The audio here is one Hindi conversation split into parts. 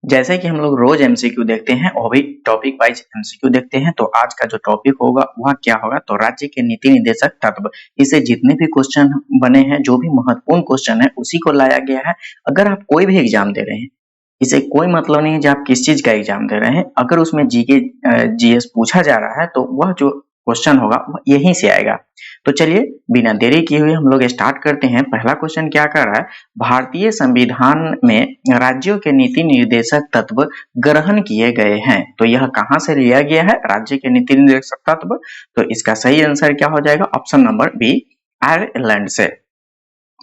जैसे कि हम लोग रोज एमसीक्यू देखते हैं और भी टॉपिक वाइज एमसीक्यू देखते हैं, तो आज का जो टॉपिक होगा वह क्या होगा, तो राज्य के नीति निदेशक तत्व। इसे जितने भी क्वेश्चन बने हैं, जो भी महत्वपूर्ण क्वेश्चन है उसी को लाया गया है। अगर आप कोई भी एग्जाम दे रहे हैं, इसे कोई मतलब नहीं है कि आप किस चीज का एग्जाम दे रहे हैं। अगर उसमें जीके जीएस पूछा जा रहा है तो वह जो क्वेश्चन होगा वह यहीं से आएगा। तो चलिए बिना देरी किए हुए हम लोग स्टार्ट करते हैं। पहला क्वेश्चन क्या कर रहा है, भारतीय संविधान में राज्यों के नीति निर्देशक तत्व ग्रहण किए गए हैं। तो यह कहां से लिया गया है, राज्य के नीति निर्देशक तत्व। तो इसका सही आंसर क्या हो जाएगा, ऑप्शन नंबर बी, आयरलैंड से।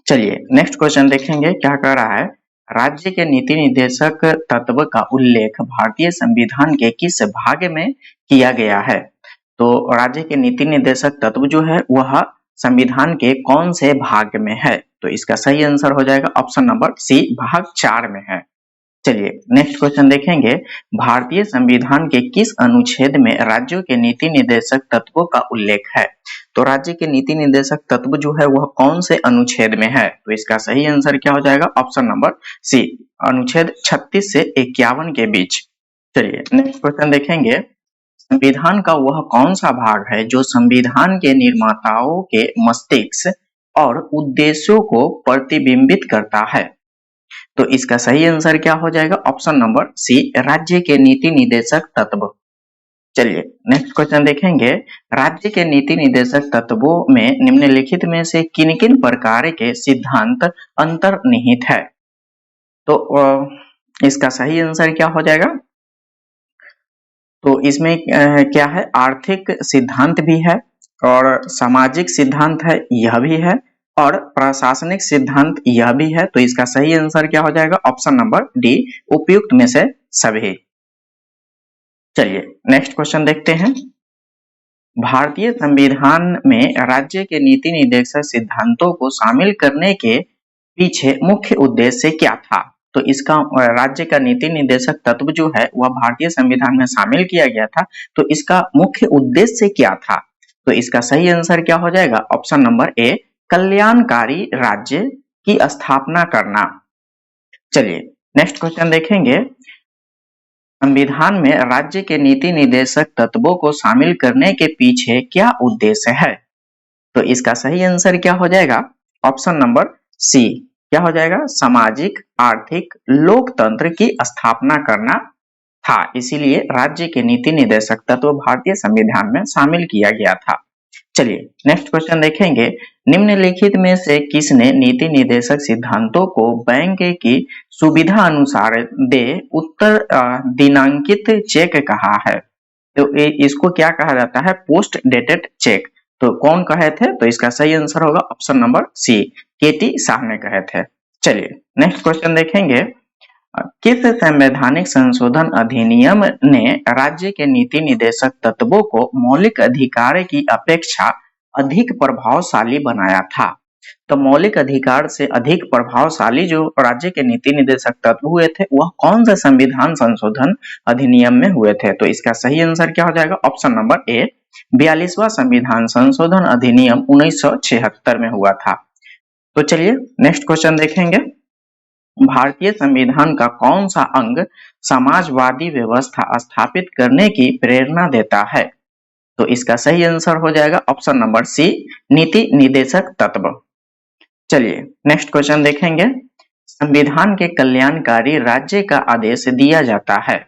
चलिए नेक्स्ट क्वेश्चन देखेंगे, क्या कह रहा है, राज्य के नीति निर्देशक तत्व का उल्लेख भारतीय संविधान के किस भाग में किया गया है। तो राज्य के नीति निर्देशक तत्व जो है वह संविधान के कौन से भाग में है। तो इसका सही आंसर हो जाएगा ऑप्शन नंबर सी, भाग 4 में है। चलिए नेक्स्ट क्वेश्चन देखेंगे, भारतीय संविधान के किस अनुच्छेद में राज्यों के नीति निर्देशक तत्वों का उल्लेख है। तो राज्य के नीति निर्देशक तत्व जो है वह कौन से अनुच्छेद में है। तो इसका सही आंसर क्या हो जाएगा, ऑप्शन नंबर सी, अनुच्छेद 36 से 51 के बीच। चलिए नेक्स्ट क्वेश्चन देखेंगे, संविधान का वह कौन सा भाग है जो संविधान के निर्माताओं के मस्तिष्क और उद्देश्यों को प्रतिबिंबित करता है। तो इसका सही आंसर क्या हो जाएगा, ऑप्शन नंबर सी, राज्य के नीति निर्देशक तत्व। चलिए नेक्स्ट क्वेश्चन देखेंगे, राज्य के नीति निर्देशक तत्वों में निम्नलिखित में से किन किन प्रकार के सिद्धांत अंतर्निहित है। तो इसका सही आंसर क्या हो जाएगा, तो इसमें क्या है, आर्थिक सिद्धांत भी है और सामाजिक सिद्धांत है, यह भी है, और प्रशासनिक सिद्धांत यह भी है। तो इसका सही आंसर क्या हो जाएगा, ऑप्शन नंबर डी, उपयुक्त में से सभी। चलिए नेक्स्ट क्वेश्चन देखते हैं, भारतीय संविधान में राज्य के नीति निर्देशक सिद्धांतों को शामिल करने के पीछे मुख्य उद्देश्य क्या था। तो इसका राज्य का नीति निर्देशक तत्व जो है वह भारतीय संविधान में शामिल किया गया था। तो इसका मुख्य उद्देश्य क्या था। तो इसका सही आंसर क्या हो जाएगा, ऑप्शन नंबर ए, कल्याणकारी राज्य की स्थापना करना। चलिए नेक्स्ट क्वेश्चन देखेंगे, संविधान में राज्य के नीति निर्देशक तत्वों को शामिल करने के पीछे क्या उद्देश्य है। तो इसका सही आंसर क्या हो जाएगा, ऑप्शन नंबर सी, क्या हो जाएगा, सामाजिक आर्थिक लोकतंत्र की स्थापना करना था। इसीलिए राज्य के नीति निर्देशक तत्व भारतीय संविधान में शामिल किया गया था। चलिए नेक्स्ट क्वेश्चन देखेंगे, निम्नलिखित में से किसने नीति निर्देशक सिद्धांतों को बैंक की सुविधा अनुसार दे उत्तर दिनांकित चेक कहा है। तो इसको क्या कहा जाता है, पोस्ट डेटेड चेक। तो कौन कहे थे, तो इसका सही आंसर होगा ऑप्शन नंबर सी, केटी शाह ने कहे थे। चलिए नेक्स्ट क्वेश्चन देखेंगे, किस संवैधानिक संशोधन अधिनियम ने राज्य के नीति निर्देशक तत्वों को मौलिक अधिकार की अपेक्षा अधिक प्रभावशाली बनाया था। तो मौलिक अधिकार से अधिक प्रभावशाली जो राज्य के नीति निर्देशक तत्व हुए थे वह कौन से संविधान संशोधन अधिनियम में हुए थे। तो इसका सही आंसर क्या हो जाएगा, ऑप्शन नंबर ए, 42वां संविधान संशोधन अधिनियम 1976 में हुआ था। तो चलिए नेक्स्ट क्वेश्चन देखेंगे, भारतीय संविधान का कौन सा अंग समाजवादी व्यवस्था स्थापित करने की प्रेरणा देता है। तो इसका सही आंसर हो जाएगा ऑप्शन नंबर सी, नीति निर्देशक तत्व। चलिए नेक्स्ट क्वेश्चन देखेंगे, संविधान के कल्याणकारी राज्य का आदेश दिया जाता है।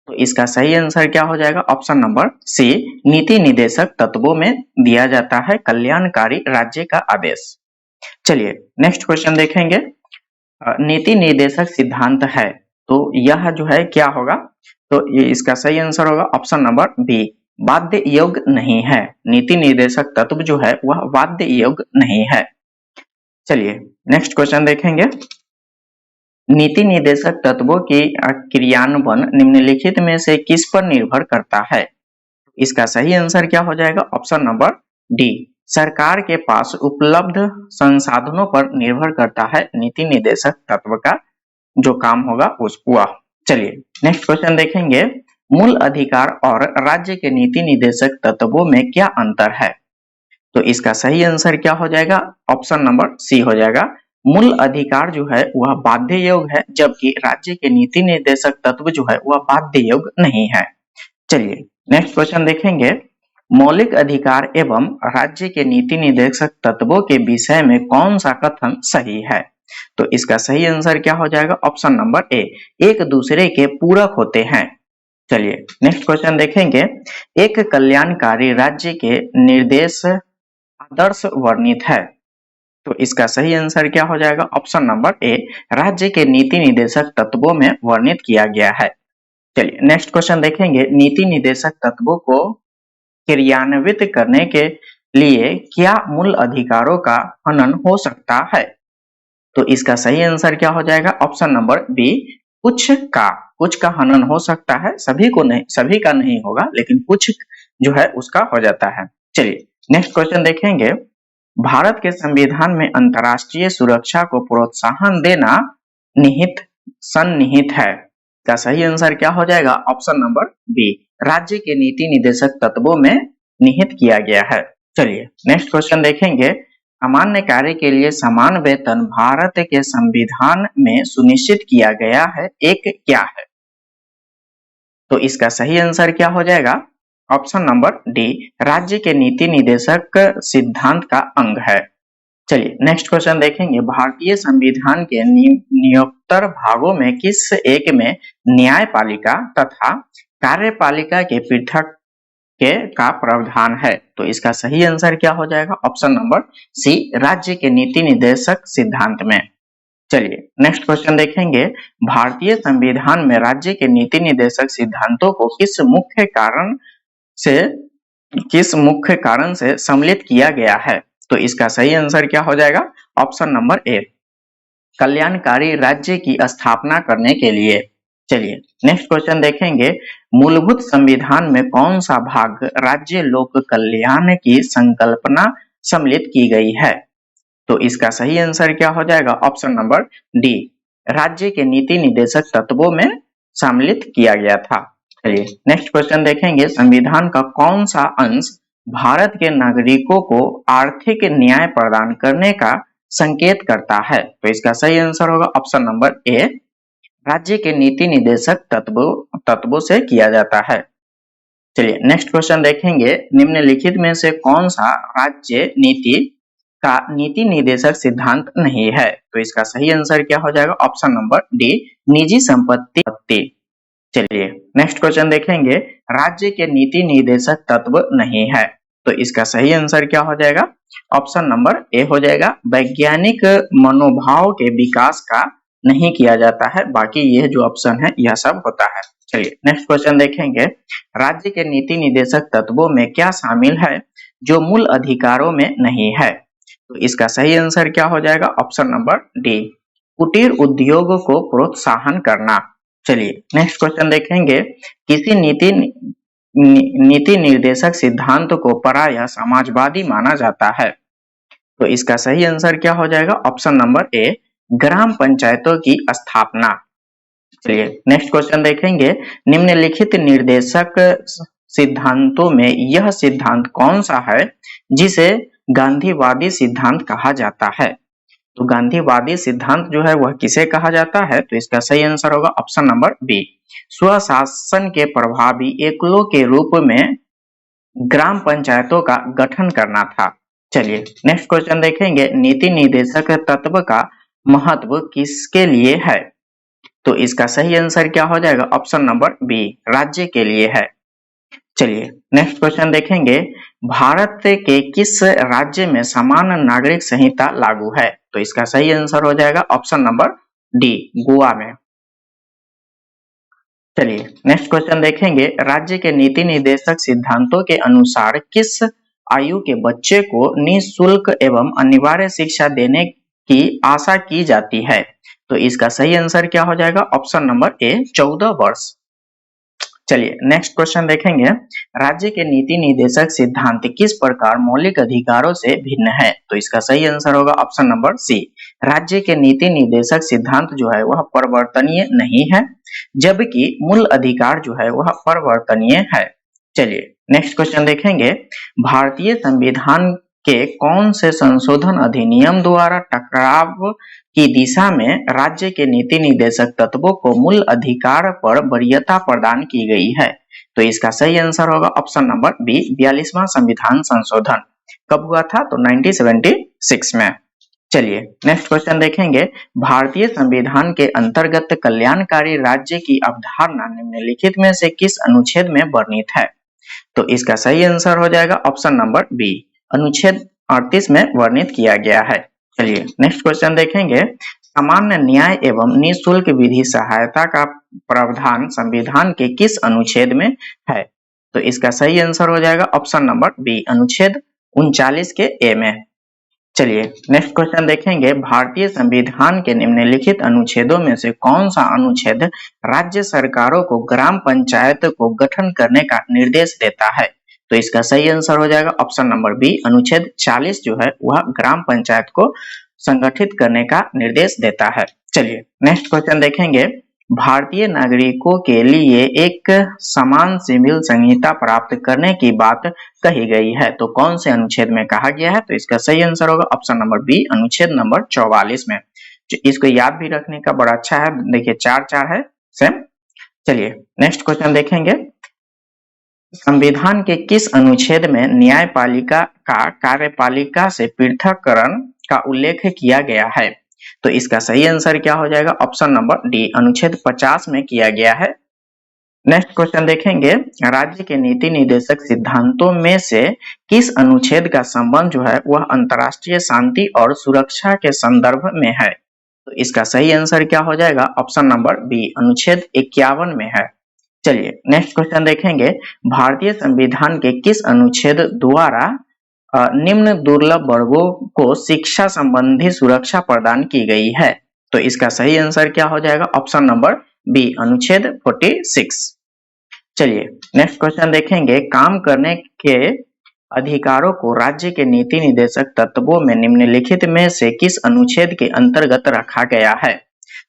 तो इसका सही आंसर क्या हो जाएगा, ऑप्शन नंबर सी, नीति निर्देशक तत्वों में दिया जाता है कल्याणकारी राज्य का आदेश। चलिए नेक्स्ट क्वेश्चन देखेंगे, नीति निर्देशक सिद्धांत है, तो यह जो है क्या होगा, तो इसका सही आंसर होगा ऑप्शन नंबर बी, बाध्य योग्य नहीं है। नीति निर्देशक तत्व जो है वह बाध्य योग्य नहीं है। चलिए नेक्स्ट क्वेश्चन देखेंगे, नीति निर्देशक तत्वों की क्रियान्वयन निम्नलिखित में से किस पर निर्भर करता है। इसका सही आंसर क्या हो जाएगा, ऑप्शन नंबर डी, सरकार के पास उपलब्ध संसाधनों पर निर्भर करता है नीति निर्देशक तत्व का जो काम होगा उसको। चलिए नेक्स्ट क्वेश्चन देखेंगे, मूल अधिकार और राज्य के नीति निर्देशक तत्वों में क्या अंतर है। तो इसका सही आंसर क्या हो जाएगा, ऑप्शन नंबर सी हो जाएगा, मूल अधिकार जो है वह बाध्य योग है, जबकि राज्य के नीति निर्देशक तत्व जो है वह बाध्य योग नहीं है। चलिए नेक्स्ट क्वेश्चन देखेंगे, मौलिक अधिकार एवं राज्य के नीति निर्देशक तत्वों के विषय में कौन सा कथन सही है? तो इसका सही आंसर क्या हो जाएगा? ऑप्शन नंबर ए, एक दूसरे के पूरक होते हैं। चलिए नेक्स्ट क्वेश्चन देखेंगे, एक कल्याणकारी राज्य के निर्देश आदर्श वर्णित है। तो इसका सही आंसर क्या हो जाएगा? ऑप्शन नंबर ए, राज्य के नीति निर्देशक तत्वों में वर्णित किया गया है। चलिए नेक्स्ट क्वेश्चन देखेंगे, नीति निर्देशक तत्वों को क्रियान्वित करने के लिए क्या मूल अधिकारों का हनन हो सकता है? तो इसका सही आंसर क्या हो जाएगा? ऑप्शन नंबर बी, कुछ का हनन हो सकता है, सभी को नहीं, सभी का नहीं होगा, लेकिन कुछ जो है उसका हो जाता है। चलिए नेक्स्ट क्वेश्चन देखेंगे, भारत के संविधान में अंतर्राष्ट्रीय सुरक्षा को प्रोत्साहन देना सन्निहित है। का सही आंसर क्या हो जाएगा? ऑप्शन नंबर बी, राज्य के नीति निर्देशक तत्वों में निहित किया गया है। चलिए नेक्स्ट क्वेश्चन देखेंगे, सामान्य कार्य के लिए समान वेतन भारत के संविधान में सुनिश्चित किया गया है, एक क्या है? तो इसका सही आंसर क्या हो जाएगा? ऑप्शन नंबर डी, राज्य के नीति निर्देशक सिद्धांत का अंग है। चलिए नेक्स्ट क्वेश्चन देखेंगे, भारतीय संविधान के नियोक्तर भागों में किस एक में न्यायपालिका तथा कार्यपालिका के पृथक का प्रावधान है? तो इसका सही आंसर क्या हो जाएगा? ऑप्शन नंबर सी, राज्य के नीति निर्देशक सिद्धांत में। चलिए नेक्स्ट क्वेश्चन देखेंगे, भारतीय संविधान में राज्य के नीति निर्देशक सिद्धांतों को किस मुख्य कारण से सम्मिलित किया गया है? तो इसका सही आंसर क्या हो जाएगा? ऑप्शन नंबर ए, कल्याणकारी राज्य की स्थापना करने के लिए। चलिए नेक्स्ट क्वेश्चन देखेंगे, मूलभूत संविधान में कौन सा भाग राज्य लोक कल्याण की संकल्पना सम्मिलित की गई है? तो इसका सही आंसर क्या हो जाएगा? ऑप्शन नंबर डी, राज्य के नीति निर्देशक तत्वों में सम्मिलित किया गया था। चलिए नेक्स्ट क्वेश्चन देखेंगे, संविधान का कौन सा अंश भारत के नागरिकों को आर्थिक न्याय प्रदान करने का संकेत करता है? तो इसका सही आंसर होगा ऑप्शन नंबर ए, राज्य के नीति निर्देशक तत्वों से किया जाता है। चलिए नेक्स्ट क्वेश्चन देखेंगे, निम्नलिखित में से कौन सा राज्य नीति का नीति निर्देशक सिद्धांत नहीं है? तो इसका सही आंसर क्या हो जाएगा? ऑप्शन नंबर डी, निजी संपत्ति। चलिए नेक्स्ट क्वेश्चन देखेंगे, राज्य के नीति निर्देशक तत्व नहीं है। तो इसका सही आंसर क्या हो जाएगा? ऑप्शन नंबर ए हो जाएगा, वैज्ञानिक मनोभाव के विकास का नहीं किया जाता है, बाकी यह जो ऑप्शन है यह सब होता है। चलिए नेक्स्ट क्वेश्चन देखेंगे, राज्य के नीति निर्देशक तत्वों में क्या शामिल है जो मूल अधिकारों में नहीं है? तो इसका सही आंसर क्या हो जाएगा? ऑप्शन नंबर डी, कुटीर उद्योग को प्रोत्साहन करना। चलिए नेक्स्ट क्वेश्चन देखेंगे, किसी नीति निर्देशक सिद्धांत को प्रायः समाजवादी माना जाता है? तो इसका सही आंसर क्या हो जाएगा? ऑप्शन नंबर ए, ग्राम पंचायतों की स्थापना। चलिए नेक्स्ट क्वेश्चन देखेंगे, निम्नलिखित निर्देशक सिद्धांतों में यह सिद्धांत कौन सा है जिसे गांधीवादी सिद्धांत कहा जाता है? तो गांधीवादी सिद्धांत जो है वह किसे कहा जाता है? तो इसका सही आंसर होगा ऑप्शन नंबर बी, स्वशासन के प्रभावी एकलों के रूप में ग्राम पंचायतों का गठन करना था। चलिए नेक्स्ट क्वेश्चन देखेंगे, नीति निर्देशक तत्व का महत्व किसके लिए है? तो इसका सही आंसर क्या हो जाएगा? ऑप्शन नंबर बी, राज्य के लिए है। चलिए नेक्स्ट क्वेश्चन देखेंगे, भारत के किस राज्य में समान नागरिक संहिता लागू है? तो इसका सही आंसर हो जाएगा ऑप्शन नंबर डी, गोवा में। चलिए नेक्स्ट क्वेश्चन देखेंगे, राज्य के नीति निर्देशक सिद्धांतों के अनुसार किस आयु के बच्चे को निःशुल्क एवं अनिवार्य शिक्षा देने की आशा की जाती है? तो इसका सही आंसर क्या हो जाएगा? ऑप्शन नंबर ए, 14 वर्ष। चलिए नेक्स्ट क्वेश्चन देखेंगे, राज्य के नीति निर्देशक सिद्धांत किस प्रकार मौलिक अधिकारों से भिन्न है? तो इसका सही आंसर होगा ऑप्शन नंबर सी, राज्य के नीति निर्देशक सिद्धांत जो है वह परिवर्तनीय नहीं है, जबकि मूल अधिकार जो है वह परिवर्तनीय है। चलिए नेक्स्ट क्वेश्चन देखेंगे, भारतीय संविधान के कौन से संशोधन अधिनियम द्वारा टकराव की दिशा में राज्य के नीति निर्देशक तत्वों को मूल अधिकार पर वरीयता प्रदान की गई है? तो इसका सही आंसर होगा ऑप्शन नंबर बी, 42वां संविधान संशोधन। कब हुआ था? तो 1976 में। चलिए नेक्स्ट क्वेश्चन देखेंगे। भारतीय संविधान के अंतर्गत कल्याणकारी राज्य की अवधारणा निम्नलिखित में से किस अनुच्छेद में वर्णित है? तो इसका सही आंसर हो जाएगा ऑप्शन नंबर बी, अनुच्छेद 38 में वर्णित किया गया है। चलिए नेक्स्ट क्वेश्चन देखेंगे। सामान्य न्याय एवं निःशुल्क विधि सहायता का प्रावधान संविधान के किस अनुच्छेद में है? तो इसका सही आंसर हो जाएगा ऑप्शन नंबर बी, अनुच्छेद 39 के ए में। चलिए नेक्स्ट क्वेश्चन देखेंगे। भारतीय संविधान के निम्नलिखित अनुच्छेदों में से कौन सा अनुच्छेद राज्य सरकारों को ग्राम पंचायत को गठन करने का निर्देश देता है? तो इसका सही आंसर हो जाएगा ऑप्शन नंबर बी, अनुच्छेद 40 जो है वह ग्राम पंचायत को संगठित करने का निर्देश देता है। चलिए नेक्स्ट क्वेश्चन देखेंगे। भारतीय नागरिकों के लिए एक समान सिविल संहिता प्राप्त करने की बात कही गई है, तो कौन से अनुच्छेद में कहा गया है? तो इसका सही आंसर होगा ऑप्शन नंबर बी, अनुच्छेद नंबर 44 में। इसको याद भी रखने का बड़ा अच्छा है, देखिए 4 है सेम। चलिए नेक्स्ट क्वेश्चन देखेंगे। संविधान के किस अनुच्छेद में न्यायपालिका का कार्यपालिका से पृथककरण का उल्लेख किया गया है? तो इसका सही आंसर क्या हो जाएगा? ऑप्शन नंबर डी, अनुच्छेद 50 में किया गया है। नेक्स्ट क्वेश्चन देखेंगे। राज्य के नीति निर्देशक सिद्धांतों में से किस अनुच्छेद का संबंध जो है वह अंतर्राष्ट्रीय शांति और सुरक्षा के संदर्भ में है? तो इसका सही आंसर क्या हो जाएगा? ऑप्शन नंबर बी, अनुच्छेद 51 में है। चलिए नेक्स्ट क्वेश्चन देखेंगे। भारतीय संविधान के किस अनुच्छेद द्वारा निम्न दुर्लभ वर्गों को शिक्षा संबंधी सुरक्षा प्रदान की गई है? तो इसका सही आंसर क्या हो जाएगा? ऑप्शन नंबर बी, अनुच्छेद 46। चलिए नेक्स्ट क्वेश्चन देखेंगे। काम करने के अधिकारों को राज्य के नीति निर्देशक तत्वों में निम्नलिखित में से किस अनुच्छेद के अंतर्गत रखा गया है?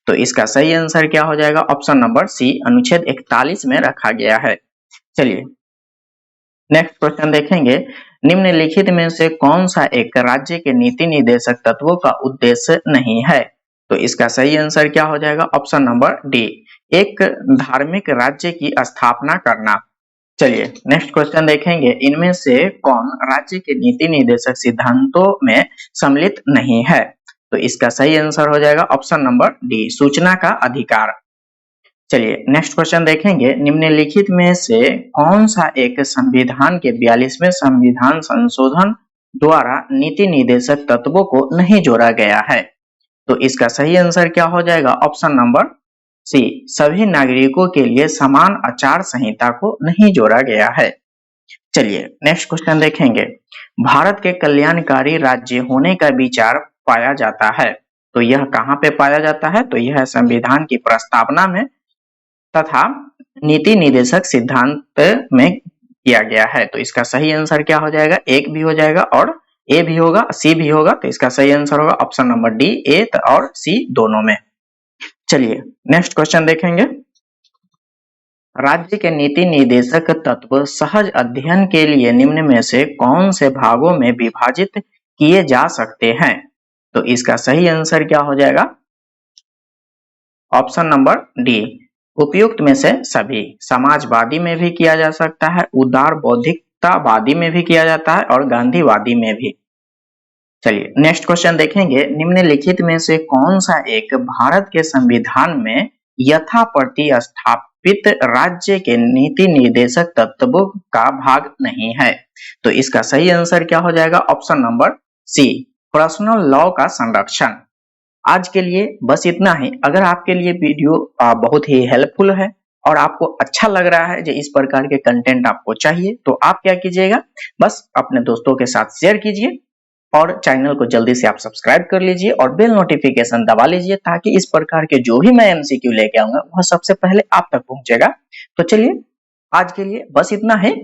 तो इसका सही आंसर क्या हो जाएगा? ऑप्शन नंबर सी, अनुच्छेद 41 में रखा गया है। चलिए नेक्स्ट क्वेश्चन देखेंगे। निम्नलिखित में से कौन सा एक राज्य के नीति निर्देशक तत्वों का उद्देश्य नहीं है? तो इसका सही आंसर क्या हो जाएगा? ऑप्शन नंबर डी, एक धार्मिक राज्य की स्थापना करना। चलिए नेक्स्ट क्वेश्चन देखेंगे। इनमें से कौन राज्य के नीति निर्देशक सिद्धांतों में सम्मिलित नहीं है? तो इसका सही आंसर हो जाएगा ऑप्शन नंबर डी, सूचना का अधिकार। चलिए नेक्स्ट क्वेश्चन देखेंगे। निम्नलिखित में से कौन सा एक संविधान के 42वें संविधान संशोधन द्वारा नीति निर्देशक तत्वों को नहीं जोड़ा गया है? तो इसका सही आंसर क्या हो जाएगा? ऑप्शन नंबर सी, सभी नागरिकों के लिए समान आचार संहिता को नहीं जोड़ा गया है। चलिए नेक्स्ट क्वेश्चन देखेंगे। भारत के कल्याणकारी राज्य होने का विचार पाया जाता है, तो यह कहाँ पे पाया जाता है? तो यह संविधान की प्रस्तावना में तथा नीति निर्देशक सिद्धांत में किया गया है। तो इसका सही आंसर क्या हो जाएगा? एक भी हो जाएगा और ए भी होगा, सी भी होगा। तो इसका सही आंसर होगा ऑप्शन नंबर डी, ए और सी दोनों में। चलिए नेक्स्ट क्वेश्चन देखेंगे। राज्य के नीति निर्देशक तत्व सहज अध्ययन के लिए निम्न में से कौन से भागों में विभाजित किए जा सकते हैं? तो इसका सही आंसर क्या हो जाएगा? ऑप्शन नंबर डी, उपयुक्त में से सभी। समाजवादी में भी किया जा सकता है, उदार बौद्धिकतावादी में भी किया जाता है और गांधीवादी में भी। चलिए नेक्स्ट क्वेश्चन देखेंगे। निम्नलिखित में से कौन सा एक भारत के संविधान में यथा प्रतिस्थापित राज्य के नीति निर्देशक तत्वों का भाग नहीं है? तो इसका सही आंसर क्या हो जाएगा? Option number C, personal law का संरक्षण। आज के लिए बस इतना ही। अगर आपके लिए वीडियो बहुत ही हेल्पफुल है और आपको अच्छा लग रहा है जो इस प्रकार के कंटेंट आपको चाहिए, तो आप क्या कीजिएगा, बस अपने दोस्तों के साथ शेयर कीजिए और चैनल को जल्दी से आप सब्सक्राइब कर लीजिए और बेल नोटिफिकेशन दबा लीजिए, ताकि इस प्रकार के जो भी मैं एमसीक्यू लेके आऊंगा वह सबसे पहले आप तक पहुंचेगा। तो चलिए आज के लिए बस इतना है।